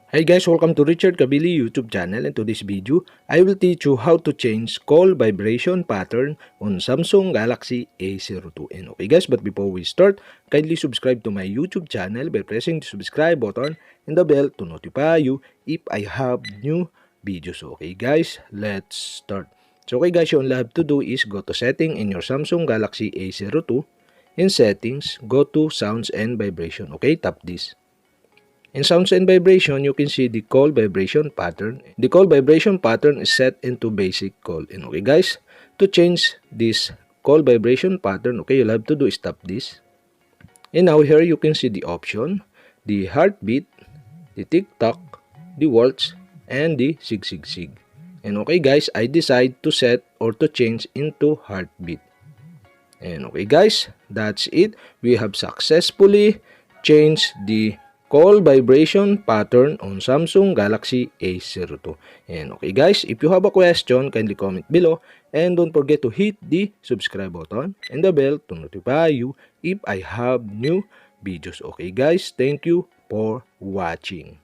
Hey guys, welcome to Richard Cabile YouTube channel, and to this video, I will teach you how to change call vibration pattern on Samsung Galaxy A02. And okay guys, but before we start, kindly subscribe to my YouTube channel by pressing the subscribe button and the bell to notify you if I have new videos. Okay guys, let's start. So okay guys, you all have to do is go to setting in your Samsung Galaxy A02. In settings, go to sounds and vibration. Okay, tap this. In sounds and vibration, you can see the call vibration pattern. The call vibration pattern is set into basic call. And okay guys, to change this call vibration pattern, okay, you'll have to do is tap this. And now here you can see the option, the heartbeat, the tick-tock, the waltz, and the sig. And okay guys, I decide to set or to change into heartbeat. And okay guys, that's it. We have successfully changed the call vibration pattern on Samsung Galaxy A02. And okay guys, if you have a question, kindly comment below. And don't forget to hit the subscribe button and the bell to notify you if I have new videos. Okay guys, thank you for watching.